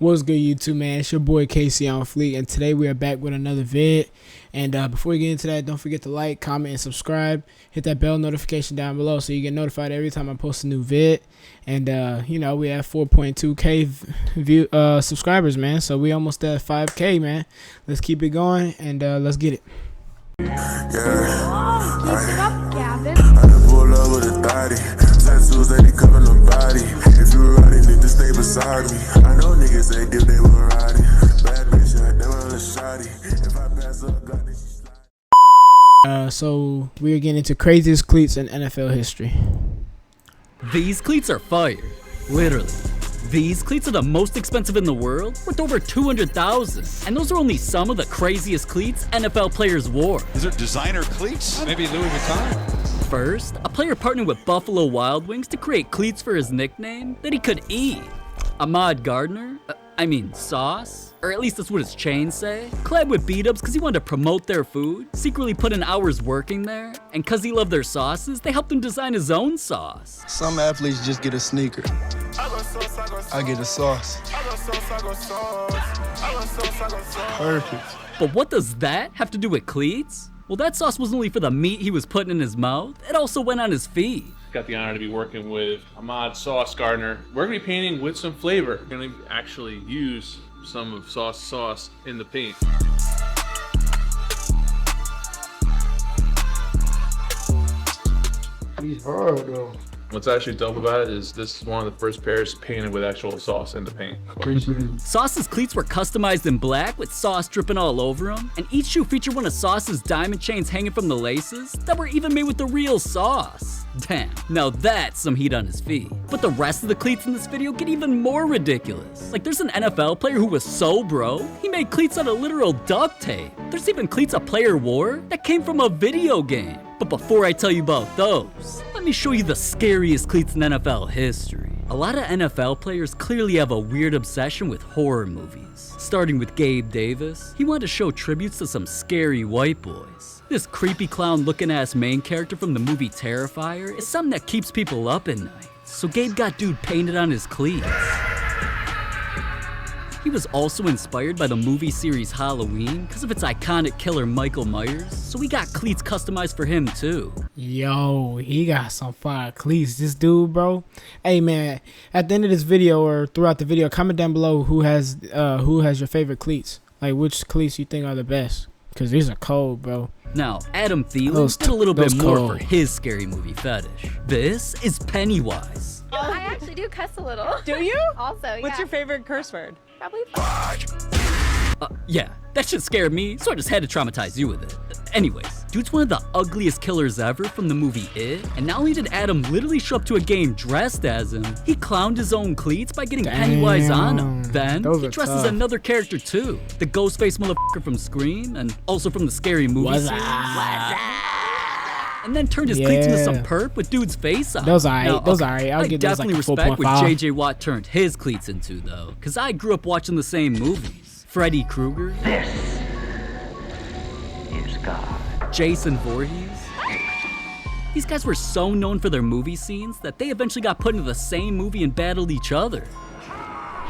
What's good, YouTube, man? It's your boy Casey on Fleet, and today we are back with another vid. And before we get into that, don't forget to like, comment, and subscribe. Hit that bell notification down below so you get notified every time I post a new vid. And you know, we have 4.2k subscribers, man. So we almost at 5k, man. Let's keep it going and let's get it. Keep it up, Gavin. I just pull up with a thotty. Tattoos, they be covering the body. If you riding, need to stay beside me. I know niggas they dip, they were riding. Bad bitch, I never on a shotty. If I pass up, got this slide. So we are getting into craziest cleats in NFL history. These cleats are fire. Literally. These cleats are the most expensive in the world, worth over $200,000. And those are only some of the craziest cleats NFL players wore. Is it designer cleats? Maybe Louis Vuitton? First, a player partnered with Buffalo Wild Wings to create cleats for his nickname that he could eat. Ahmad Gardner, Sauce, or at least that's what his chains say, collabed with B-Dubs because he wanted to promote their food, secretly put in hours working there, and because he loved their sauces, they helped him design his own sauce. Some athletes just get a sneaker. I get a sauce. Perfect. But what does that have to do with cleats? Well, that sauce wasn't only for the meat he was putting in his mouth, it also went on his feet. Got the honor to be working with Ahmad Sauce Gardner. We're gonna be painting with some flavor. We're gonna actually use some of sauce in the paint. He's hard though. What's actually dope about it is this is one of the first pairs painted with actual sauce in the paint. Sauce's cleats were customized in black with sauce dripping all over them, and each shoe featured one of Sauce's diamond chains hanging from the laces that were even made with the real sauce. Damn, now that's some heat on his feet. But the rest of the cleats in this video get even more ridiculous. Like, there's an NFL player who was so bro, he made cleats out of literal duct tape. There's even cleats a player wore that came from a video game. But before I tell you about those, let me show you the scariest cleats in NFL history. A lot of NFL players clearly have a weird obsession with horror movies. Starting with Gabe Davis, he wanted to show tributes to some scary white boys. This creepy clown looking ass main character from the movie Terrifier is something that keeps people up at night. So Gabe got dude painted on his cleats. He was also inspired by the movie series Halloween because of its iconic killer Michael Myers, so we got cleats customized for him too. Yo, he got some fire cleats. This dude, bro. Hey, man, at the end of this video or throughout the video, comment down below who has your favorite cleats. Like, which cleats you think are the best. Because these are cold, bro. Now, Adam Thielen did a little bit more for his scary movie fetish. This is Pennywise. I actually do cuss a little. Do you? Also, yeah. What's your favorite curse word? Probably. Yeah, that shit scared me, so I just had to traumatize you with it. Anyways, dude's one of the ugliest killers ever from the movie It, and not only did Adam literally show up to a game dressed as him, he clowned his own cleats by getting Pennywise on him. Then, he dresses as another character too, the Ghostface motherfucker from Scream, and also from the Scary Movie series. And then turned his cleats into some perp with dude's face on. Those alright, those alright. I give definitely those like respect what 4.5. JJ Watt turned his cleats into though, cause I grew up watching the same movies. Freddy Krueger. This is God. Jason Voorhees. These guys were so known for their movie scenes that they eventually got put into the same movie and battled each other.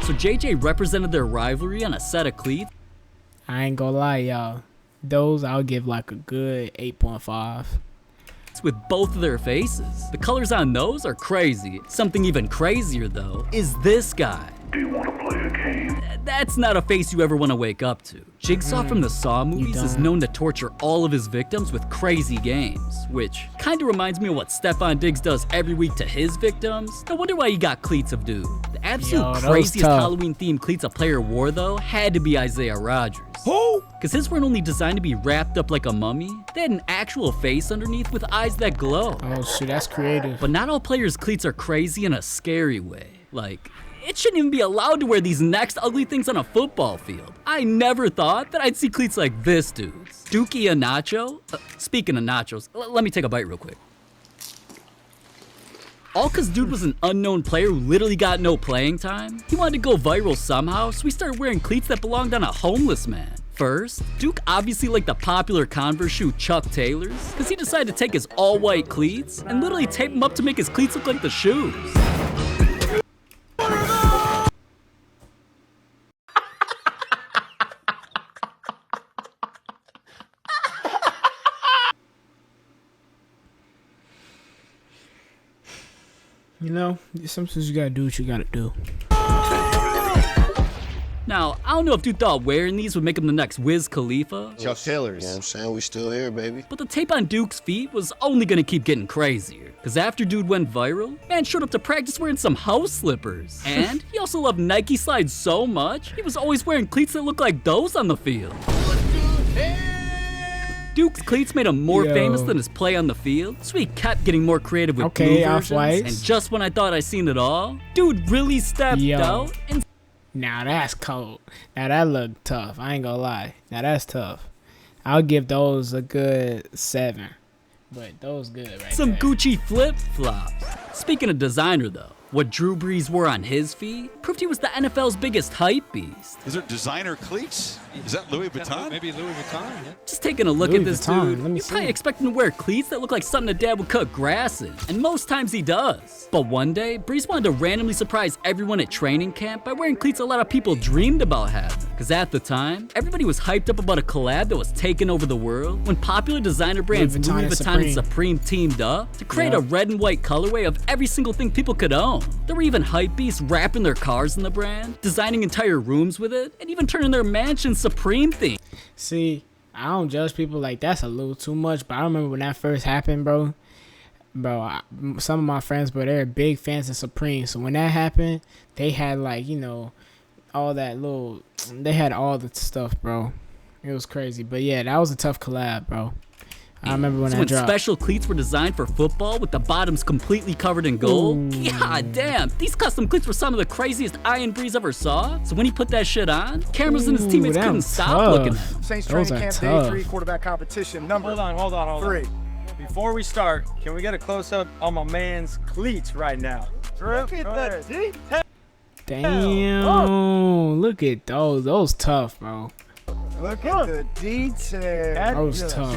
So JJ represented their rivalry on a set of cleats. I ain't gonna lie, y'all. Those I'll give like a good 8.5. With both of their faces. The colors on those are crazy. Something even crazier though is this guy. Do you want to play a game? That's not a face you ever want to wake up to. Jigsaw from the Saw movies is known to torture all of his victims with crazy games, which kinda reminds me of what Stefon Diggs does every week to his victims. No wonder why he got cleats of dude. The absolute craziest Halloween themed cleats a player wore though had to be Isaiah Rodgers. Who? Cause his weren't only designed to be wrapped up like a mummy, they had an actual face underneath with eyes that glow. Oh shit, that's creative. But not all players' cleats are crazy in a scary way. Like, it shouldn't even be allowed to wear these next ugly things on a football field. I never thought that I'd see cleats like this dude's. Dookie Nacho? Speaking of nachos, let me take a bite real quick. All cause dude was an unknown player who literally got no playing time. He wanted to go viral somehow, so he started wearing cleats that belonged on a homeless man. First, Duke obviously liked the popular Converse shoe Chuck Taylor's, cause he decided to take his all-white cleats and literally tape them up to make his cleats look like the shoes. You know, sometimes you gotta do what you gotta do. Now, I don't know if dude thought wearing these would make him the next Wiz Khalifa, Chuck Taylors. You know what I'm saying? We still here, baby. but the tape on Duke's feet was only gonna keep getting crazier. Cause after dude went viral, man showed up to practice wearing some house slippers. And he also loved Nike slides so much, he was always wearing cleats that looked like those on the field. Duke's cleats made him more famous than his play on the field, so he kept getting more creative with blue versions. Off-Whites. And just when I thought I seen it all, dude really stepped out and Now that's cold. Now that looked tough. I ain't gonna lie. Now that's tough. I'll give those a good 7. But those good right some there. Gucci flip-flops. Speaking of designer though, what Drew Brees wore on his feet proved he was the NFL's biggest hype beast. Is there designer cleats? Is that Louis Vuitton? Maybe Louis Vuitton, yeah. Just taking a look Louis at this Vuitton, dude, let me you're probably see. expecting to wear cleats that look like something a dad would cut grass in, and most times he does. But one day, Brees wanted to randomly surprise everyone at training camp by wearing cleats a lot of people dreamed about having. Cause at the time, everybody was hyped up about a collab that was taking over the world when popular designer brands Louis Vuitton and Supreme teamed up to create a red and white colorway of every single thing people could own. There were even hype beasts wrapping their cars in the brand, designing entire rooms with it, and even turning their mansions Supreme themed. See, I don't judge people like that's a little too much, but I remember when that first happened, bro. Some of my friends, bro, they're big fans of Supreme. So when that happened, they had like, you know, all that little, they had all the stuff, bro. It was crazy. But yeah, that was a tough collab, bro. I remember when that dropped. Special cleats were designed for football with the bottoms completely covered in gold. God damn, these custom cleats were some of the craziest I and Breeze ever saw. So when he put that shit on, cameras and his teammates couldn't stop looking at him. Saints training camp day 3 quarterback competition number. Hold on. 3. Before we start, can we get a close-up on my man's cleats right now? Look at that detail. Damn, look at those. Those tough, bro. Look at the detail. That was tough.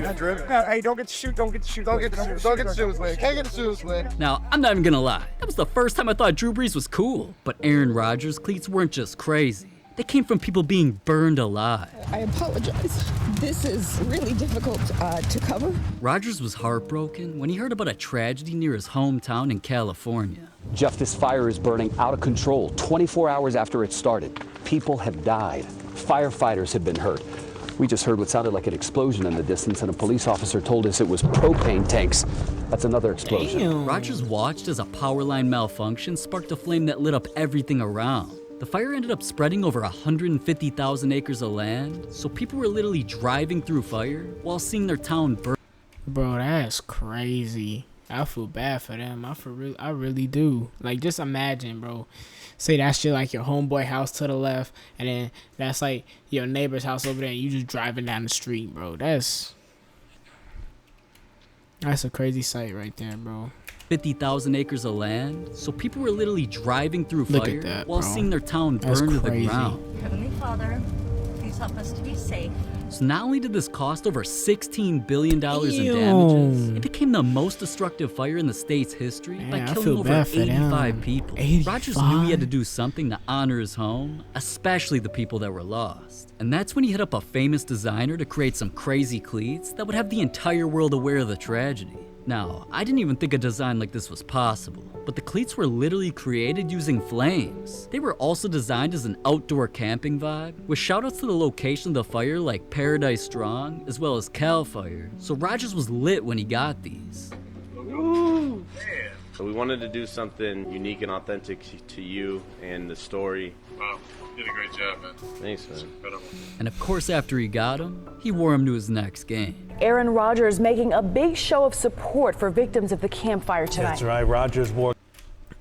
Hey, don't get the shoe. Don't get the shoe. Don't get the shoes, man. Can't get the shoes, man. Now, I'm not even gonna lie. That was the first time I thought Drew Brees was cool. But Aaron Rodgers' cleats weren't just crazy. They came from people being burned alive. I apologize. This is really difficult to cover. Rodgers was heartbroken when he heard about a tragedy near his hometown in California. Jeff, this fire is burning out of control 24 hours after it started. People have died. Firefighters have been hurt. We just heard what sounded like an explosion in the distance, and a police officer told us it was propane tanks. That's another explosion. Damn. Rodgers watched as a power line malfunction sparked a flame that lit up everything around. The fire ended up spreading over 150,000 acres of land, so people were literally driving through fire while seeing their town burn. Bro, that's crazy. I feel bad for them. I really do. Like, just imagine, bro. Say that's just like your homeboy house to the left, and then that's like your neighbor's house over there, and you just driving down the street, bro. That's a crazy sight right there, bro. 50,000 acres of land, so people were literally driving through Look fire at that, while bro. seeing their town That's burn to the crazy. ground. Heavenly Father, please help us to be safe. So not only did this cost over $16 billion in Ew. damages, it became the most destructive fire in the state's history by Man, I killing feel over bad for 85 them. people. 85? Rodgers knew he had to do something to honor his home, especially the people that were lost. And that's when he hit up a famous designer to create some crazy cleats that would have the entire world aware of the tragedy. Now, I didn't even think a design like this was possible, but the cleats were literally created using flames. They were also designed as an outdoor camping vibe, with shoutouts to the location of the fire like Paradise Strong, as well as Cal Fire. So Rodgers was lit when he got these. So we wanted to do something unique and authentic to you and the story. Wow, you did a great job, man. Thanks, man. Incredible. And of course, after he got them, he wore them to his next game. Aaron Rodgers making a big show of support for victims of the campfire tonight. That's right, Rodgers wore.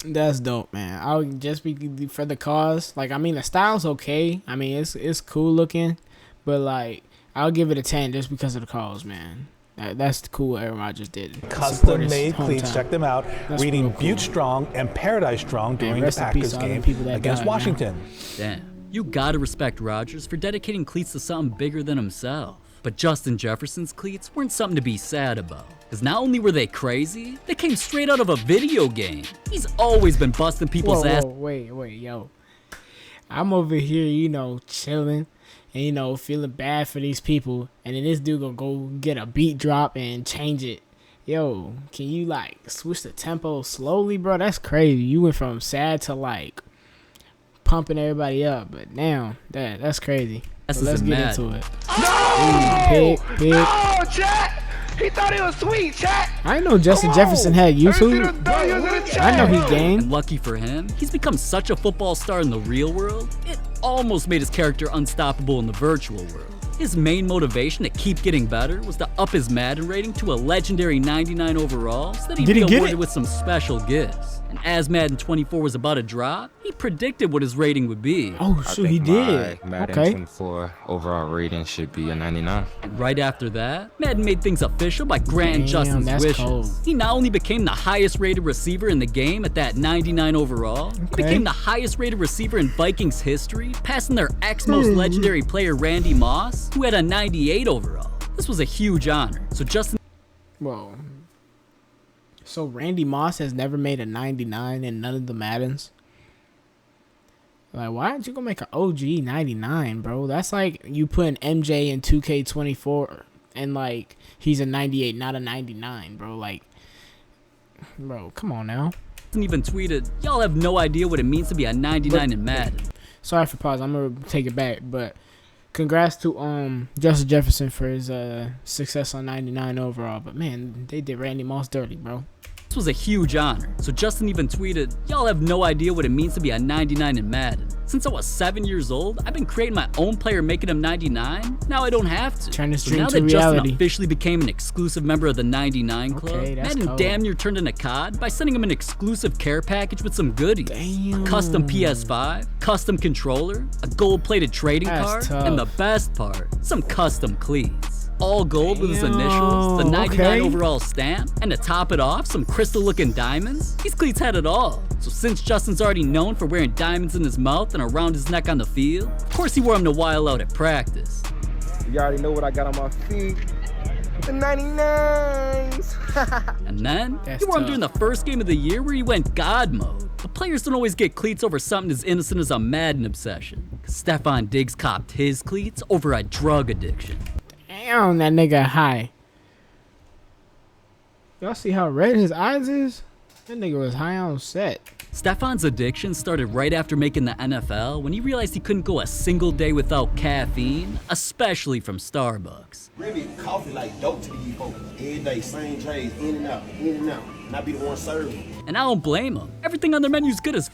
That's dope, man. I'll just be for the cause. Like, I mean, the style's okay. I mean, it's cool looking, but like, I'll give it a 10 just because of the cause, man. That's cool what Aaron Rodgers did. Custom made cleats, check them out. That's Reading real cool. Butte Strong and Paradise Strong during the rest in peace Packers to all the game people that against died, man. Washington. Damn, you gotta respect Rodgers for dedicating cleats to something bigger than himself. But Justin Jefferson's cleats weren't something to be sad about. Because not only were they crazy, they came straight out of a video game. He's always been busting people's ass. Wait, yo. I'm over here, you know, chilling and, you know, feeling bad for these people. And then this dude gonna go get a beat drop and change it Yo, can you like switch the tempo slowly, bro? That's crazy. You went from sad to like pumping everybody up, but now that's crazy. So let's get into it. No! Pick. No, chat! He thought he was sweet, chat! I know Justin Jefferson had YouTube. I know he gained. And lucky for him, he's become such a football star in the real world, it almost made his character unstoppable in the virtual world. His main motivation to keep getting better was to up his Madden rating to a legendary 99 overall so that he'd be awarded with some special gifts. And as Madden 24 was about to drop, he predicted what his rating would be. Oh, shoot, he did. My Madden 24 overall rating should be a 99. And right after that, Madden made things official by granting Justin's wishes. Cold. He not only became the highest rated receiver in the game at that 99 overall, he became the highest rated receiver in Vikings history, passing their ex-most legendary player Randy Moss, who had a 98 overall. This was a huge honor. So Justin... Whoa. So Randy Moss has never made a 99 in none of the Maddens? Like, why aren't you gonna make an OG 99, bro? That's like you putting MJ in 2K24 and like he's a 98, not a 99, bro. Like, bro, come on now. Even tweeted, y'all have no idea what it means to be a 99 in Madden. Sorry for pause. I'm gonna take it back, but congrats to Justin Jefferson for his success on 99 overall. But man, they did Randy Moss dirty, bro. This was a huge honor. So Justin even tweeted, y'all have no idea what it means to be a 99 in Madden. Since I was 7 years old, I've been creating my own player making him 99. Now I don't have to. Turn this so dream now to that reality. Justin officially became an exclusive member of the 99 Club, Madden cold. damn near turned into COD by sending him an exclusive care package with some goodies. Damn. A custom PS5, custom controller, a gold-plated trading card, tough. and the best part, some custom cleats. All gold with his initials, the 99 overall stamp, and to top it off, some crystal-looking diamonds. These cleats had it all. So since Justin's already known for wearing diamonds in his mouth and around his neck on the field, of course he wore them to while out at practice. You already know what I got on my feet. The 99s. And then, he wore them during the first game of the year where he went God mode. But players don't always get cleats over something as innocent as a Madden obsession. Stephon Diggs copped his cleats over a drug addiction. Damn, that nigga high. Y'all see how red his eyes is? That nigga was high on set. Stephon's addiction started right after making the NFL when he realized he couldn't go a single day without caffeine, especially from Starbucks. Really, coffee like dope to these folks. Every day, same trays, in and out, not be the one serving. And I don't blame him. Everything on their menu's good as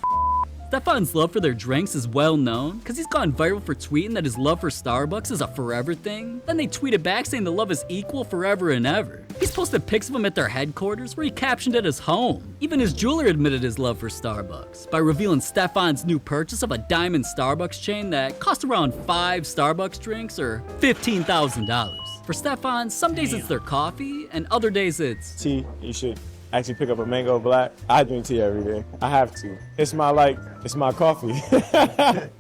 Stephon's love for their drinks is well known because he's gone viral for tweeting that his love for Starbucks is a forever thing. Then they tweeted back saying the love is equal forever and ever. He's posted pics of him at their headquarters where he captioned it as home. Even his jeweler admitted his love for Starbucks by revealing Stephon's new purchase of a diamond Starbucks chain that cost around 5 Starbucks drinks or $15,000. For Stephon, some days it's their coffee and other days it's tea. You should actually pick up a mango black. I drink tea every day. I have to. It's my coffee.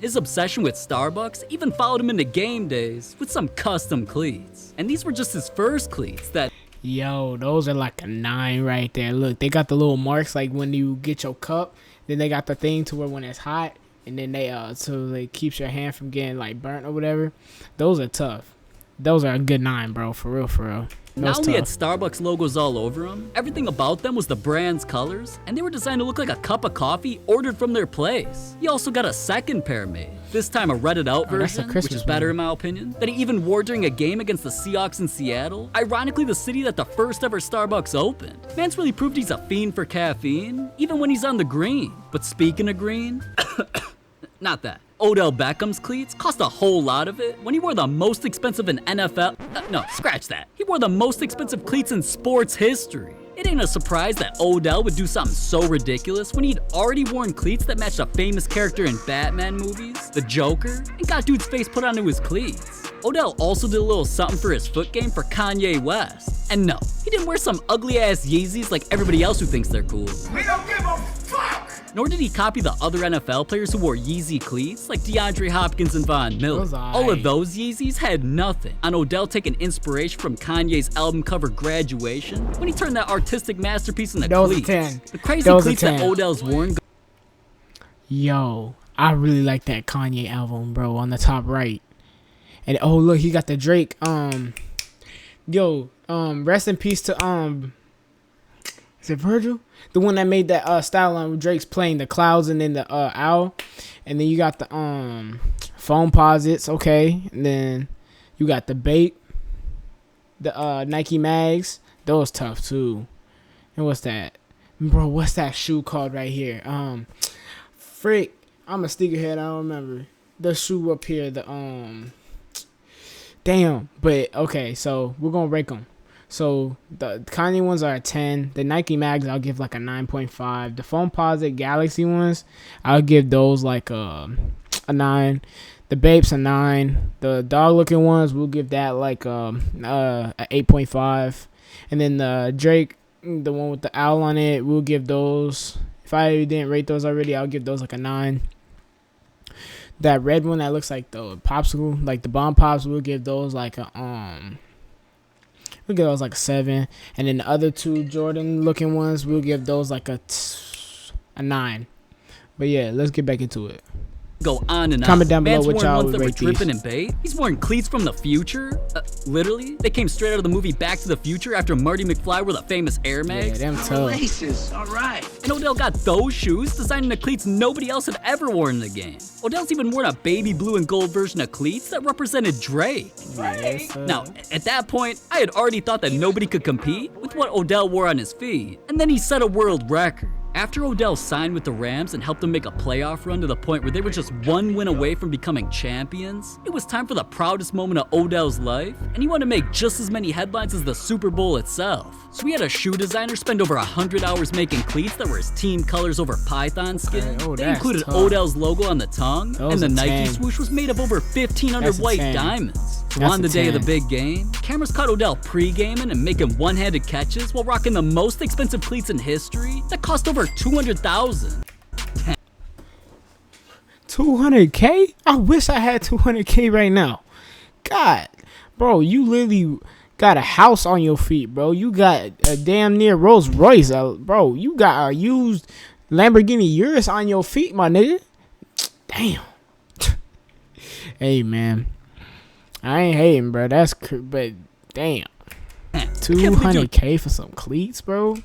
His obsession with Starbucks even followed him into game days with some custom cleats. And these were just his first cleats that... Yo, those are like a 9 right there. Look, they got the little marks like when you get your cup. Then they got the thing to where when it's hot. And then they, so it keeps your hand from getting like burnt or whatever. Those are tough. Those are a good 9, bro. For real, for real. Not only had Starbucks logos all over them, everything about them was the brand's colors, and they were designed to look like a cup of coffee ordered from their place. He also got a second pair made, this time a Reddit out version, which is better in my opinion, that he even wore during a game against the Seahawks in Seattle, ironically the city that the first ever Starbucks opened. Man's really proved he's a fiend for caffeine, even when he's on the green. But speaking of green, not that. Odell Beckham's cleats cost a whole lot of it when he wore the most expensive in NFL. No, scratch that. He wore the most expensive cleats in sports history. It ain't a surprise that Odell would do something so ridiculous when he'd already worn cleats that matched a famous character in Batman movies, the Joker, and got dude's face put onto his cleats. Odell also did a little something for his foot game for Kanye West. And no, he didn't wear some ugly-ass Yeezys like everybody else who thinks they're cool. We don't give a fuck! Nor did he copy the other NFL players who wore Yeezy cleats like DeAndre Hopkins and Von Miller. All of those Yeezys had nothing on Odell taking inspiration from Kanye's album cover Graduation when he turned that artistic masterpiece into cleats. The crazy cleats that Odell's worn. Yo, I really like that Kanye album, bro, on the top right. And oh look, he got the Drake. Rest in peace to Is it Virgil? The one that made that style line where Drake's playing the clouds and then the owl. And then you got the foam posits, okay. And then you got the bait. The Nike mags. Those tough too. And what's that? Bro, what's that shoe called right here? Frick. I'm a sneakerhead, I don't remember. The shoe up here, the damn. But okay, so we're gonna rank them. So the Kanye ones are a 10. The Nike mags I'll give like a 9.5. The Foamposite Galaxy ones I'll give those like a 9. The Bapes a 9. The dog looking ones we'll give that like a 8.5. And then the Drake, the one with the owl on it, we'll give those. If I didn't rate those already, I'll give those like a 9. That red one that looks like the popsicle, like the bomb pops, we'll give those like a we'll give those like a 7. And then the other two Jordan looking ones, we'll give those like a 9. But yeah, let's get back into it. Go on and on. Comment down below Man's what wearing y'all ones would that were rate dripping these. in bait. He's wearing cleats from the future. Literally, they came straight out of the movie Back to the Future after Marty McFly wore the famous Air Mags. Yeah, them tough. Laces, all right. And Odell got those shoes designing the cleats nobody else had ever worn in the game. Odell's even worn a baby blue and gold version of cleats that represented Drake. Yes, Now, at that point, I had already thought that nobody could compete with what Odell wore on his feet. And then he set a world record. After Odell signed with the Rams and helped them make a playoff run to the point where they were just one win away from becoming champions, it was time for the proudest moment of Odell's life, and he wanted to make just as many headlines as the Super Bowl itself. So he had a shoe designer spend over 100 hours making cleats that were his team colors over python skin. They included tough. Odell's logo on the tongue, and the Nike 10. swoosh was made of over 1,500 white 10. diamonds. So That's on the a day of the 10. big game, cameras caught Odell pre-gaming and making one-handed catches while rocking the most expensive cleats in history that cost over $200,000. 200K? I wish I had 200K right now. God, bro, you literally got a house on your feet, bro. You got a damn near Rolls Royce, bro. You got a used Lamborghini Urus on your feet, my nigga. Damn. Hey, man. I ain't hating, bro. That's but damn. 200K for some cleats, bro.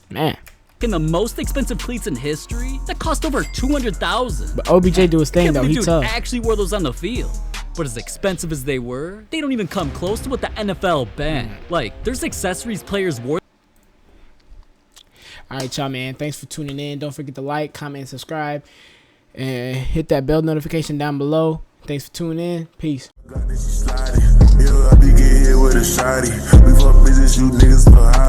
Man. In the most expensive cleats in history that cost over $200,000. But OBJ do his thing though. He dude tough. actually wore those on the field. But as expensive as they were, they don't even come close to what the NFL banned. Like, there's accessories players wore. Alright, y'all, man. Thanks for tuning in. Don't forget to like, comment, and subscribe. And hit that bell notification down below. Thanks for tuning in. Peace. I be getting hit with a shotty. We fuck bitches, you niggas for high.